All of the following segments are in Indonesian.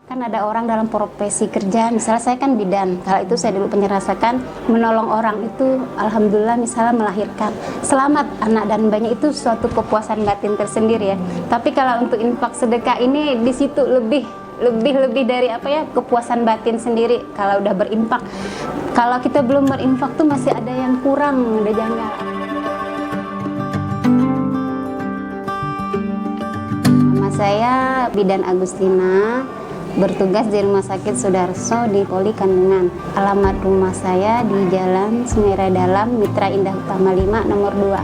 Kan ada orang dalam profesi kerja, misalnya saya kan bidan, kalau itu saya dulu pernah rasakan menolong orang itu, alhamdulillah misalnya melahirkan, selamat anak dan bayinya, itu suatu kepuasan batin tersendiri ya. Tapi kalau untuk infak sedekah ini di situ lebih dari apa ya, kepuasan batin sendiri kalau udah berinfak. Kalau kita belum berinfak tuh masih ada yang kurang, ada janggal. Nama saya Bidan Agustina, bertugas di Rumah Sakit Sudarso di Poli Kandungan. Alamat rumah saya di Jalan Sumerai Dalam, Mitra Indah Utama 5, nomor 2.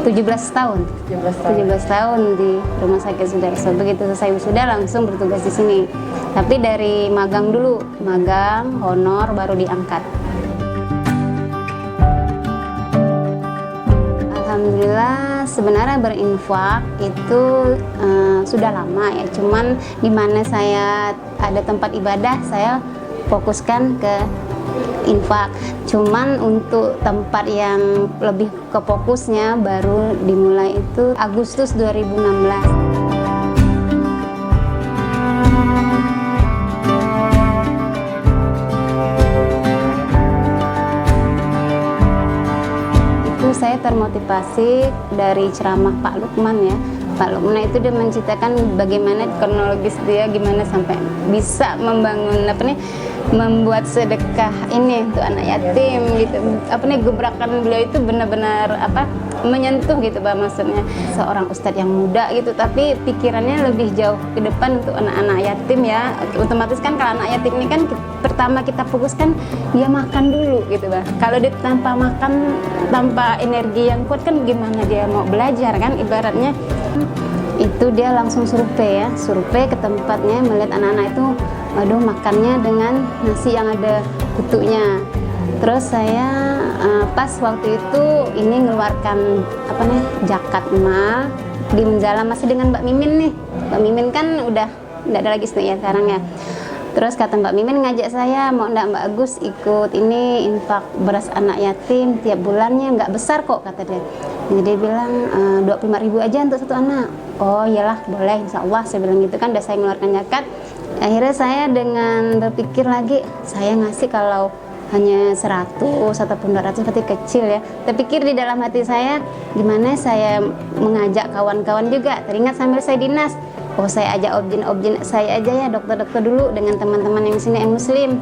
17 tahun. 17 tahun di Rumah Sakit Sudarso. Begitu selesai wisuda langsung bertugas di sini. Tapi dari magang dulu, magang, honor, baru diangkat. Alhamdulillah, sebenarnya berinfak itu sudah lama ya. Cuman di mana saya ada tempat ibadah, saya fokuskan ke infak. Cuman untuk tempat yang lebih ke fokusnya baru dimulai itu Agustus 2016. Saya termotivasi dari ceramah Pak Lukman ya. Pak Lukman itu dia menceritakan bagaimana kronologis dia, gimana sampai bisa membangun membuat sedekah ini untuk anak yatim gitu. Gebrakan beliau itu benar-benar menyentuh gitu Pak, maksudnya seorang ustadz yang muda gitu tapi pikirannya lebih jauh ke depan untuk anak-anak yatim ya. Otomatis kan kalau anak yatim ini kan pertama kita fokuskan dia makan dulu gitu Pak. Kalau dia tanpa makan, tanpa energi yang kuat kan gimana dia mau belajar kan, ibaratnya itu dia langsung survei ke tempatnya, melihat anak-anak itu waduh makannya dengan nasi yang ada kutunya. Terus saya pas waktu itu ini ngeluarkan zakat mal di Menjalam masih dengan Mbak Mimin nih. Mbak Mimin kan udah tidak ada lagi ya sekarang ya. Terus kata Mbak Mimin ngajak saya, mau enggak Mbak Agus ikut ini infak beras anak yatim tiap bulannya, nggak besar kok kata dia. Jadi dia bilang 25.000 aja untuk satu anak. Oh iyalah boleh, insya Allah saya bilang gitu kan, udah saya mengeluarkan zakat. Akhirnya saya dengan berpikir lagi, saya ngasih kalau hanya 100 ataupun 200 berarti kecil ya. Terpikir di dalam hati saya, gimana saya mengajak kawan-kawan juga. Teringat sambil saya dinas, oh saya ajak objin saya aja ya, dokter-dokter dulu dengan teman-teman yang sini yang muslim.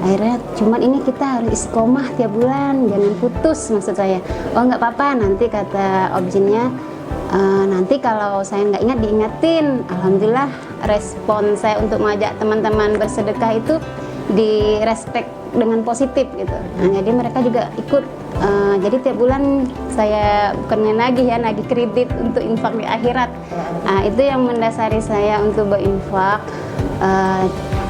Akhirnya cuman ini kita harus istiqomah tiap bulan, jangan putus maksud saya. Oh nggak apa-apa, nanti kata objinnya, nanti kalau saya nggak ingat diingatin. Alhamdulillah respon saya untuk mengajak teman-teman bersedekah itu direspek dengan positif gitu. Nah, jadi mereka juga ikut. Jadi tiap bulan saya bukannya nagih kredit untuk infak di akhirat. Nah, itu yang mendasari saya untuk berinfak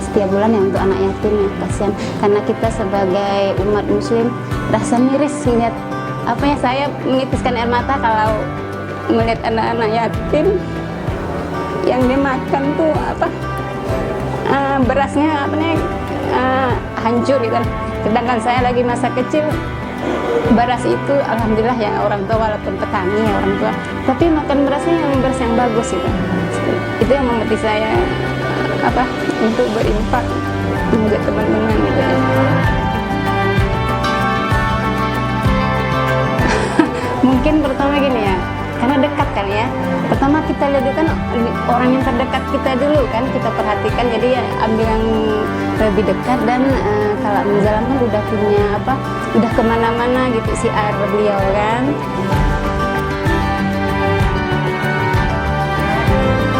setiap bulan ya untuk anak yatim ya, kasihan. Karena kita sebagai umat muslim rasa miris melihat saya menitiskan air mata kalau melihat anak-anak yatim yang dimakan tuh berasnya hancur gitu. Sedangkan saya lagi masa kecil beras itu alhamdulillah ya, orang tua walaupun petani ya orang tua, tapi makan berasnya yang beras yang bagus gitu. Itu yang memotivasi saya untuk berinfak mengajak teman-teman gitu ya. Mungkin pertama gini ya, karena dekat kan ya. Pertama kita lihat kan orang yang terdekat kita dulu kan, kita perhatikan, jadi ya ambil yang lebih dekat. Dan kalau Menjalam kan udah punya udah kemana-mana gitu siar beliau kan.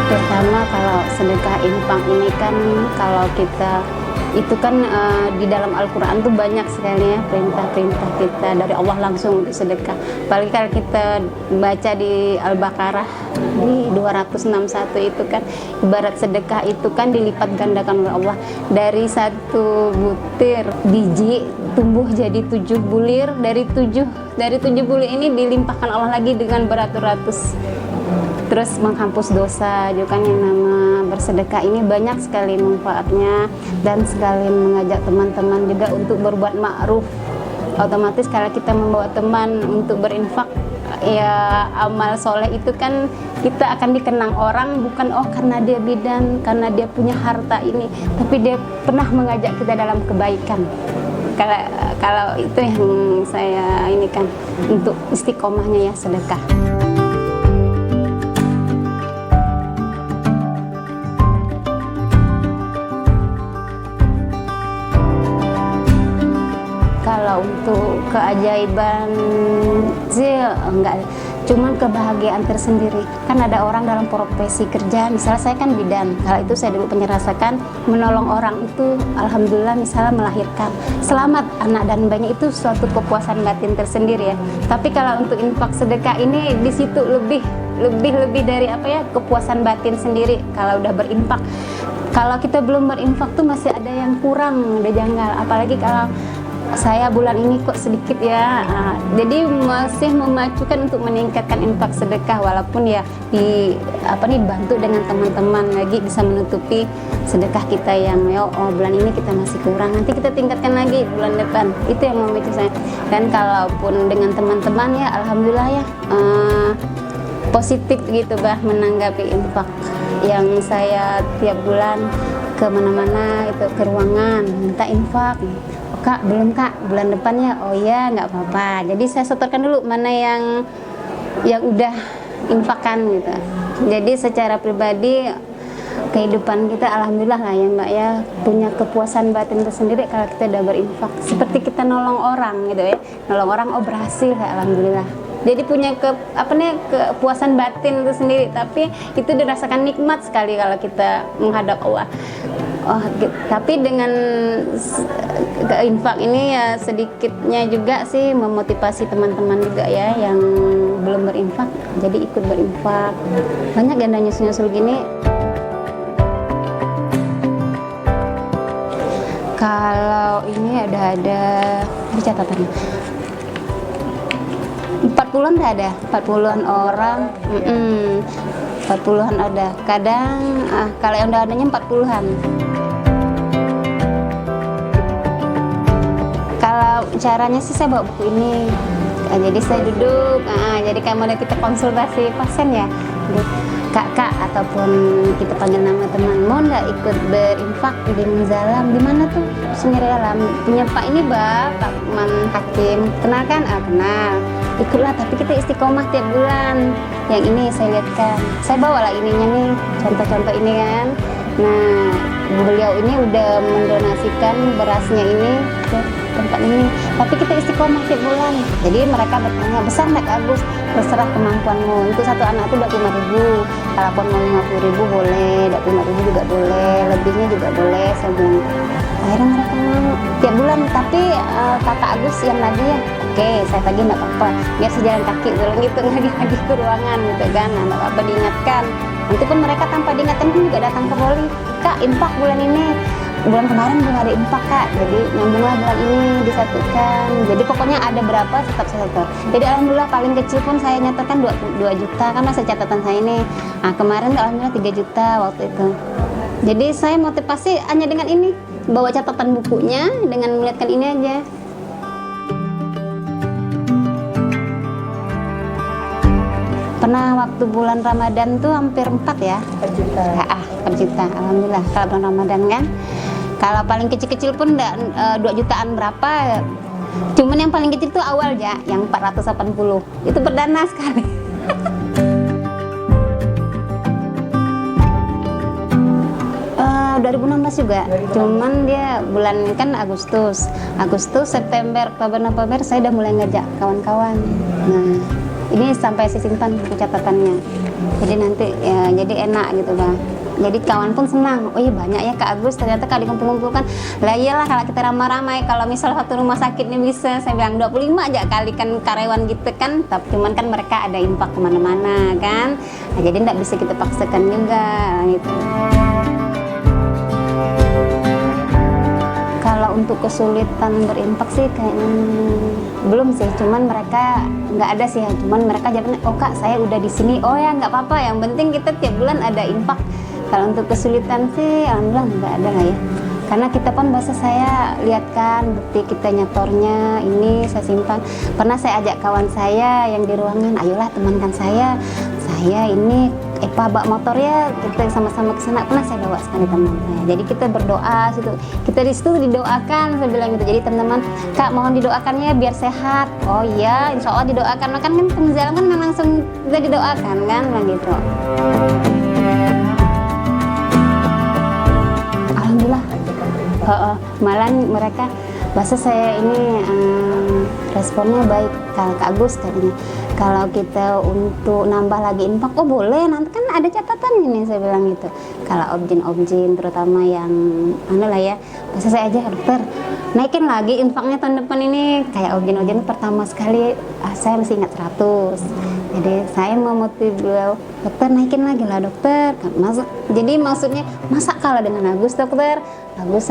Pertama kalau sedekah infak ini kan, kalau kita itu kan di dalam Al-Quran tuh banyak sekali ya perintah-perintah kita dari Allah langsung untuk sedekah. Apalagi kalau kita baca di Al-Baqarah di 261 itu kan, ibarat sedekah itu kan dilipat gandakan oleh Allah. Dari satu butir biji tumbuh jadi 7 bulir, dari 7 bulir ini dilimpahkan Allah lagi dengan beratus-ratus. Terus menghapus dosa juga kan, yang nama bersedekah ini banyak sekali manfaatnya. Dan sekali mengajak teman-teman juga untuk berbuat ma'ruf Otomatis kalau kita membawa teman untuk berinfak, ya amal soleh itu kan kita akan dikenang orang bukan karena dia bidan, karena dia punya harta ini, tapi dia pernah mengajak kita dalam kebaikan. Kalau itu yang saya ini kan untuk istiqomahnya ya sedekah. Kalau untuk keajaiban sih enggak, cuman kebahagiaan tersendiri. Kan ada orang dalam profesi kerja, misalnya saya kan bidan, kalau itu saya dulu pernah rasakan menolong orang itu, alhamdulillah misalnya melahirkan, selamat anak dan bayinya, itu suatu kepuasan batin tersendiri ya. Tapi kalau untuk infak sedekah ini di situ lebih dari apa ya, kepuasan batin sendiri kalau udah berinfak. Kalau kita belum berinfak tuh masih ada yang kurang, ada janggal, apalagi kalau saya bulan ini kok sedikit ya, jadi masih memacukan untuk meningkatkan infak sedekah, walaupun ya dibantu dengan teman-teman lagi bisa menutupi sedekah kita yang bulan ini kita masih kurang, nanti kita tingkatkan lagi bulan depan. Itu yang memicu saya. Dan kalaupun dengan teman-teman ya alhamdulillah ya positif gitu menanggapi infak yang saya tiap bulan ke mana-mana itu, ke ruangan minta infak. Kak, belum Kak, bulan depannya. Oh ya, nggak apa-apa. Jadi saya setorkan dulu mana yang udah infakan gitu. Jadi secara pribadi kehidupan kita alhamdulillah lah ya Mbak ya, punya kepuasan batin tersendiri kalau kita udah berinfak. Seperti kita nolong orang gitu ya. Nolong orang berhasil ya alhamdulillah. Jadi punya kepuasan batin itu sendiri, tapi itu dirasakan nikmat sekali kalau kita menghadap Allah. Tapi dengan infak ini ya sedikitnya juga sih memotivasi teman-teman juga ya yang belum berinfak, jadi ikut berinfak. Banyak ganda nyusul-nyusul gini. Kalau ini ada catatannya. 40-an ada, 40-an orang. 40-an ada. Kadang kalau yang udah adanya 40-an. Kalau caranya sih saya bawa buku ini. Jadi saya duduk, jadi kayak model kita konsultasi pasien ya. Kak ataupun kita panggil nama teman, mau nggak ikut berinfak di Muzalam? Di mana tuh? Sendiri alam. Punya Pak ini Pak Man Hakim. Kenal kan? Kenal. Ikutlah, tapi kita istiqomah tiap bulan. Yang ini saya lihatkan. Saya bawalah ininya nih, contoh-contoh ini kan. Nah, beliau ini udah mendonasikan berasnya ini ke tempat ini. Tapi kita istiqomah tiap bulan. Jadi mereka bertanya, besar nggak Agus? Terserah kemampuanmu. Untuk satu anak itu 25.000. Kalaupun mau 50.000 boleh, 25.000 juga boleh, lebihnya juga boleh. Saya bilang. Akhirnya mereka mau tiap bulan. Tapi kata Agus yang tadi ya, oke, saya tagih nggak apa-apa. Biar sejalan kaki bilang gitu lagi ke ruangan gitu kan. Nggak apa-apa diingatkan. Nanti pun mereka tanpa diingatkan pun juga datang ke poli. Kak, infak bulan ini. Bulan kemarin belum ada infak Kak, jadi nyambunglah bulan ini disatukan. Jadi pokoknya ada berapa tetap saya setor. Jadi alhamdulillah paling kecil pun saya nyetorkan 2 juta kan masa catatan saya ini. Nah kemarin alhamdulillah 3 juta waktu itu. Jadi saya motivasi hanya dengan ini, bawa catatan bukunya dengan melihatkan ini aja. Pernah waktu bulan Ramadan tuh hampir 4 ya. 4 juta. Per juta, alhamdulillah kalau bulan Ramadan kan. Kalau paling kecil-kecil pun 2 jutaan berapa. Cuman yang paling kecil tuh awal ya, yang 480. Itu perdana sekali. Uh, 2016 juga. Cuman dia bulan kan Agustus, September, Oktober, November saya udah mulai ngajak kawan-kawan. Nah, ini sampai saya simpan buku catatannya. Jadi nanti ya, jadi enak gitu Bang. Jadi kawan pun senang, oh iya banyak ya Kak Agus, ternyata kalau dikumpul-kumpulkan, lah iyalah kalau kita ramai-ramai, kalau misal satu rumah sakit ini bisa, saya bilang 25 aja kali kan karyawan gitu kan, tapi cuman kan mereka ada infak kemana-mana kan, nah, jadi nggak bisa kita paksakan juga gitu. Kalau untuk kesulitan berinfak sih kayaknya belum sih, cuman mereka nggak ada sih, cuman mereka jawabnya, oh Kak saya udah di sini, oh ya nggak apa-apa, yang penting kita tiap bulan ada infak. Kalau untuk kesulitan sih alhamdulillah nggak ada lah ya, karena kita pun bahasa saya lihat kan bukti kita nyetornya ini saya simpan. Pernah saya ajak kawan saya yang di ruangan, ayolah temankan saya ini Epa bawa motor ya, kita sama-sama ke sana. Pernah saya bawa sekali teman saya. Jadi kita berdoa situ. Kita di situ didoakan, saya bilang gitu. Jadi teman-teman, Kak mohon didoakannya biar sehat. Oh iya, insya Allah didoakan. Kan teman jalan kan langsung kita didoakan kan, gitu. Alhamdulillah. Malah mereka bahasa saya ini responnya baik. Kalau Kak Agus katanya, kalau kita untuk nambah lagi infak, oh boleh, nanti kan ada catatan ini, saya bilang gitu. Kalau objin terutama yang lah ya, bahasa saya aja dokter naikin lagi infaknya tahun depan ini. Kayak objin pertama sekali saya masih ingat 100, jadi saya mau motivasi beliau, dokter naikin lagi lah dokter. Jadi maksudnya masa kalah dengan Agus dokter, Agus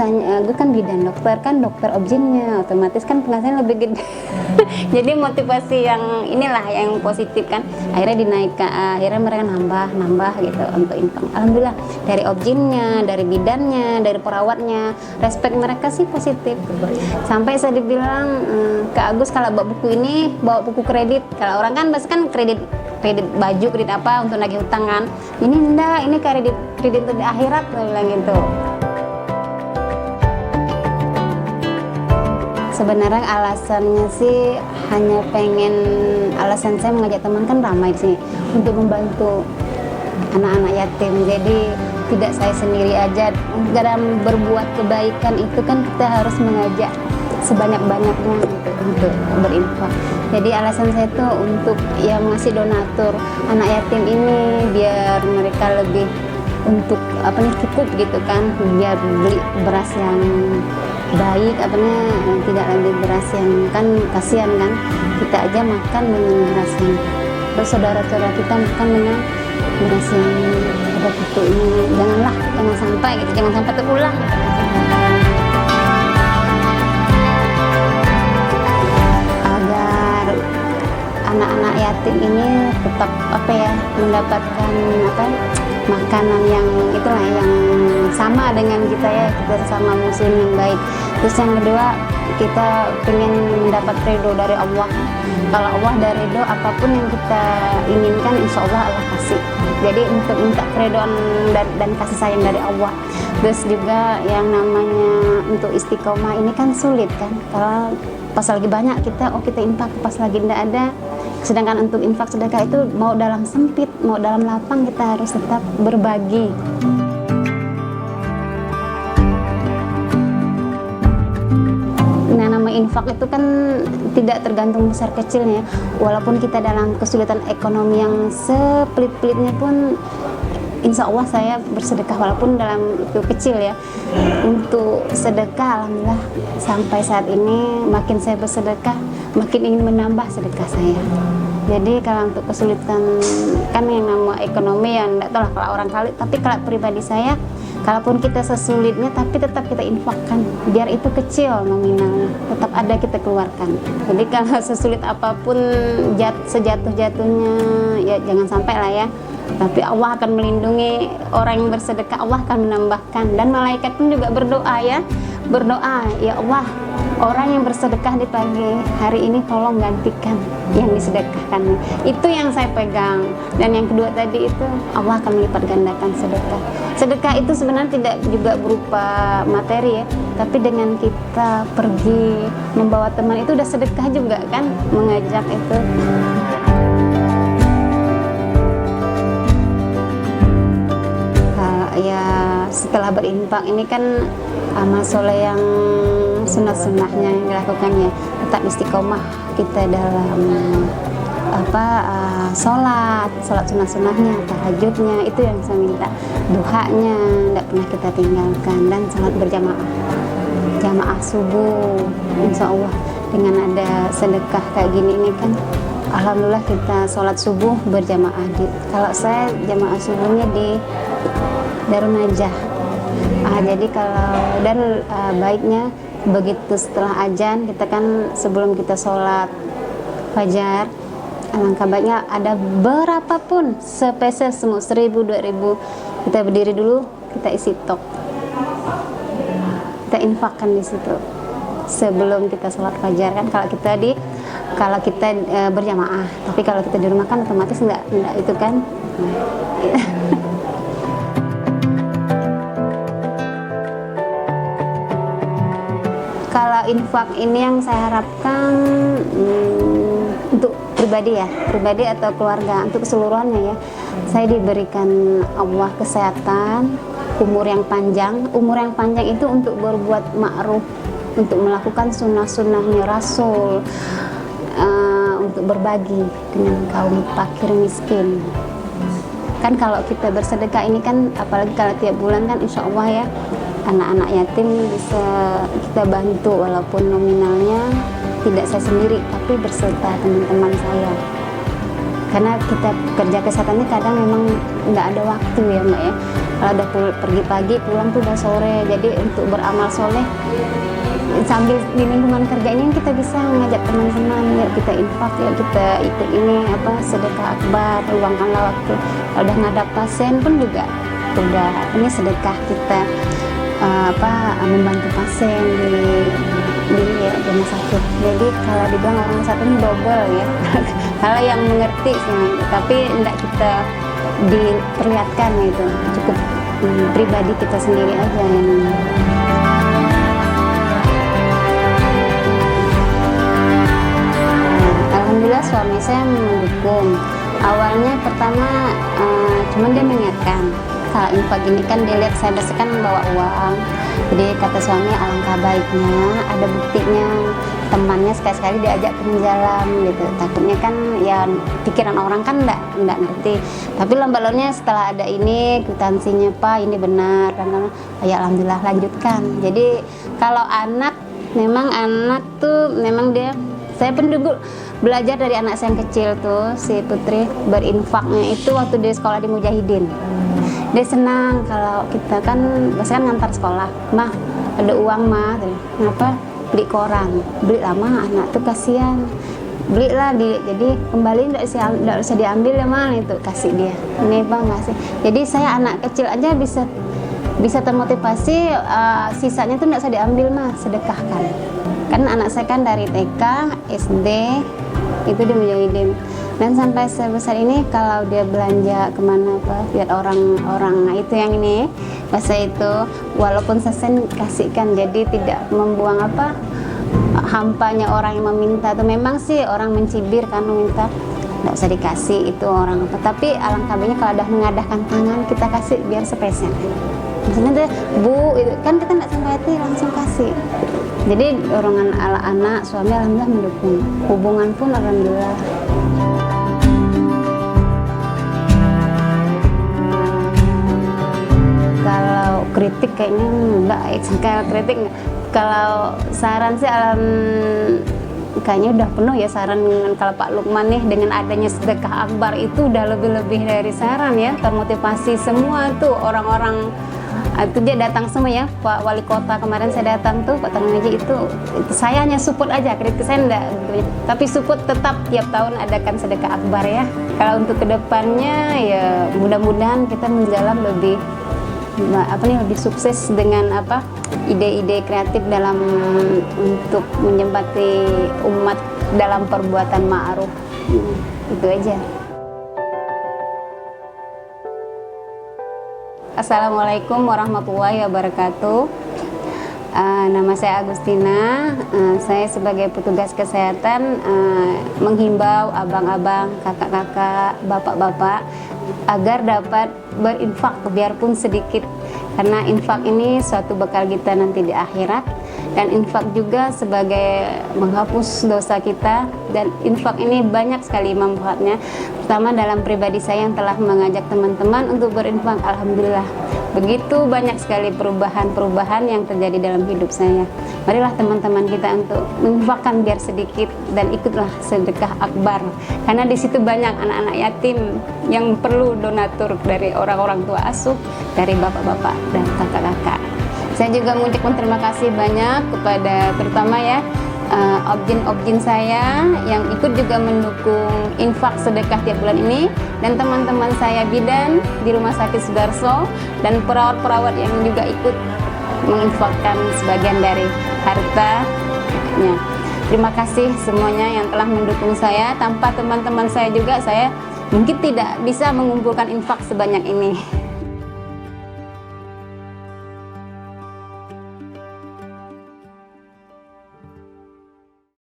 kan bidan dokter, kan dokter objinnya otomatis kan penghasilan lebih gede. Jadi motivasi yang inilah yang positif kan, akhirnya dinaikkan, akhirnya mereka nambah gitu untuk infak. Alhamdulillah dari objinnya, dari bidannya, dari perawatnya, respect mereka sih positif. Sampai saya dibilang Kak Agus kalau bawa buku ini bawa buku kredit. Kalau orang kan bahasa kan kredit baju, kredit apa untuk nagih hutang kan. Ini enggak, ini kredit untuk di akhirat, saya bilang gitu. Sebenarnya alasannya sih hanya alasan saya mengajak teman kan ramai sih untuk membantu anak-anak yatim. Jadi tidak saya sendiri aja, dalam berbuat kebaikan itu kan kita harus mengajak sebanyak-banyaknya untuk berinfak. Jadi alasan saya itu untuk yang ngasih donatur anak yatim ini biar mereka lebih untuk cukup gitu kan, biar beli beras yang baik, tidak lagi beras yang kan kasihan kan, kita aja makan dengan beras yang saudara-saudara kita makan dengan beras yang ada kutunya. Jangan sampai terulang gitu. Agar anak-anak yatim ini tetap mendapatkan makanan yang yang sama dengan kita ya, kita sama muslim yang baik. Terus yang kedua, kita pengen mendapat ridho dari Allah. Kalau Allah dari ridho, apapun yang kita inginkan insya Allah Allah kasih. Jadi untuk minta keridhaan dan kasih sayang dari Allah. Terus juga yang namanya untuk istiqomah ini kan sulit kan, kalau pas lagi banyak kita infak, pas lagi tidak ada. Sedangkan untuk infak sedekah itu mau dalam sempit, mau dalam lapang, kita harus tetap berbagi. Nah, nama infak itu kan tidak tergantung besar kecilnya. Walaupun kita dalam kesulitan ekonomi yang sepelit-pelitnya pun, insya Allah saya bersedekah walaupun dalam itu kecil ya. Untuk sedekah, alhamdulillah sampai saat ini makin saya bersedekah, makin ingin menambah sedekah saya. Jadi kalau untuk kesulitan kan yang nama ekonomi yang tidak tahu lah kalau orang kali, tapi kalau pribadi saya, kalaupun kita sesulitnya tapi tetap kita infakkan, biar itu kecil nominalnya, tetap ada kita keluarkan. Jadi kalau sesulit apapun, sejatuh-jatuhnya ya jangan sampai lah ya. Tapi Allah akan melindungi orang yang bersedekah, Allah akan menambahkan. Dan malaikat pun juga berdoa ya Allah, orang yang bersedekah di pagi hari ini tolong gantikan yang disedekahkan. Itu yang saya pegang. Dan yang kedua tadi itu, Allah akan melipat gandakan sedekah. Sedekah itu sebenarnya tidak juga berupa materi ya, tapi dengan kita pergi membawa teman itu udah sedekah juga kan, mengajak itu. Ya setelah berinfak ini kan amal soleh yang sunnah-sunnahnya yang dilakukannya, tetap istiqomah kita dalam sholat sunnah-sunnahnya, tahajudnya, itu yang saya minta. Duhanya tidak pernah kita tinggalkan, dan sholat jamaah subuh. Insya Allah dengan ada sedekah kayak gini ini kan, alhamdulillah kita sholat subuh berjamaah. Kalau saya jamaah subuhnya di Darun Najah. Jadi kalau baiknya begitu setelah azan, kita kan sebelum kita sholat fajar, alangkah baiknya ada berapapun sepeser, 1.000, 2.000, kita berdiri dulu, kita isi tok. infakkan di situ sebelum kita sholat fajar kan. Kalau kita berjamaah, tapi kalau kita di rumah kan otomatis enggak itu kan. Kalau infak ini yang saya harapkan untuk pribadi atau keluarga, untuk keseluruhannya ya. Saya diberikan Allah kesehatan, umur yang panjang. Umur yang panjang itu untuk berbuat ma'ruf, untuk melakukan sunnah-sunnahnya Rasul, untuk berbagi dengan kaum fakir miskin. Kan kalau kita bersedekah ini kan, apalagi kalau tiap bulan kan insya Allah ya, anak-anak yatim bisa kita bantu, walaupun nominalnya tidak saya sendiri tapi berserta teman-teman saya, karena kita kerja kesehatannya kadang memang nggak ada waktu ya Mbak ya. Kalau udah pergi pagi pulang tuh udah sore, jadi untuk beramal soleh sambil di lingkungan kerja ini kita bisa mengajak teman-teman, ya kita infak, ya kita ikut ini sedekah akbar, luangkanlah waktu. Kalau udah ngadap pasien pun juga udah ini sedekah kita membantu pasien di rumah sakit. Jadi kalau dibilang orang satu ini double ya. Kalau yang mengerti tapi tidak kita diperlihatkan itu, cukup pribadi kita sendiri aja yang Alhamdulillah suami saya mendukung. Awalnya pertama cuman dia mengingatkan, kalau infak ini kan dia lihat saya biasa kan bawa uang, jadi kata suami alangkah baiknya ada buktinya, temannya sekali-sekali diajak jalan gitu. Takutnya kan ya pikiran orang kan enggak ngerti, tapi lambat-lautnya setelah ada ini kwitansinya Pak ini benar kan, ya alhamdulillah lanjutkan. Jadi kalau anak tuh memang dia, saya pun dulu belajar dari anak saya yang kecil tuh, si Putri, berinfaknya itu waktu dia sekolah di Mujahidin. Dia senang kalau kita kan biasanya ngantar sekolah, mah ada uang mah, kenapa beli koran, beli lama anak tuh kasihan, belilah jadi kembali nggak usah diambil ya mah, itu kasih dia, ini bang ngasih. Jadi saya anak kecil aja bisa termotivasi, sisanya tuh nggak usah diambil mah, sedekahkan. Kan anak saya kan dari TK, SD itu di Mujahidin, dan sampai sebesar ini kalau dia belanja kemana lihat orang itu yang ini bahasa itu, walaupun sesen kasihkan, jadi tidak membuang hampanya orang yang meminta. Itu memang sih orang mencibir kan meminta nggak usah dikasih itu orang tapi alangkah baiknya kalau udah mengadahkan tangan kita kasih biar spesial. Maksudnya Bu itu kan kita nggak sampai hati langsung kasih. Jadi dorongan ala anak, suami alhamdulillah mendukung, hubungan pun alhamdulillah. Kalau kritik kayaknya enggak, kalau kritik enggak. Kalau saran sih kayaknya udah penuh ya saran dengan kalau Pak Lukman nih, dengan adanya sedekah akbar itu udah lebih dari saran ya, termotivasi semua tuh orang-orang. Itu dia datang semua ya, Pak Wali Kota kemarin saya datang tuh, Pak Tarmizi itu saya hanya support aja, kritik saya enggak, tapi support tetap tiap tahun adakan sedekah akbar ya. Kalau untuk kedepannya ya mudah-mudahan kita menjalan lebih sukses dengan ide-ide kreatif dalam untuk menyembati umat dalam perbuatan ma'ruf. Itu aja. Assalamualaikum warahmatullahi wabarakatuh. Nama saya Agustina. Saya sebagai petugas kesehatan menghimbau abang-abang, kakak-kakak, bapak-bapak agar dapat berinfak biarpun sedikit, karena infak ini suatu bekal kita nanti di akhirat, dan infak juga sebagai menghapus dosa kita, dan infak ini banyak sekali manfaatnya. Pertama dalam pribadi saya yang telah mengajak teman-teman untuk berinfak, alhamdulillah begitu banyak sekali perubahan yang terjadi dalam hidup saya. Marilah teman-teman kita untuk menginfakkan biar sedikit, dan ikutlah sedekah akbar, karena di situ banyak anak-anak yatim yang perlu donatur dari orang-orang tua asuh, dari bapak-bapak dan kakak-kakak. Saya juga mengucapkan terima kasih banyak kepada terutama ya objin saya yang ikut juga mendukung infak sedekah tiap bulan ini, dan teman-teman saya bidan di Rumah Sakit Sudarso, dan perawat-perawat yang juga ikut menginfakkan sebagian dari hartanya. Terima kasih semuanya yang telah mendukung saya. Tanpa teman-teman saya juga saya mungkin tidak bisa mengumpulkan infak sebanyak ini.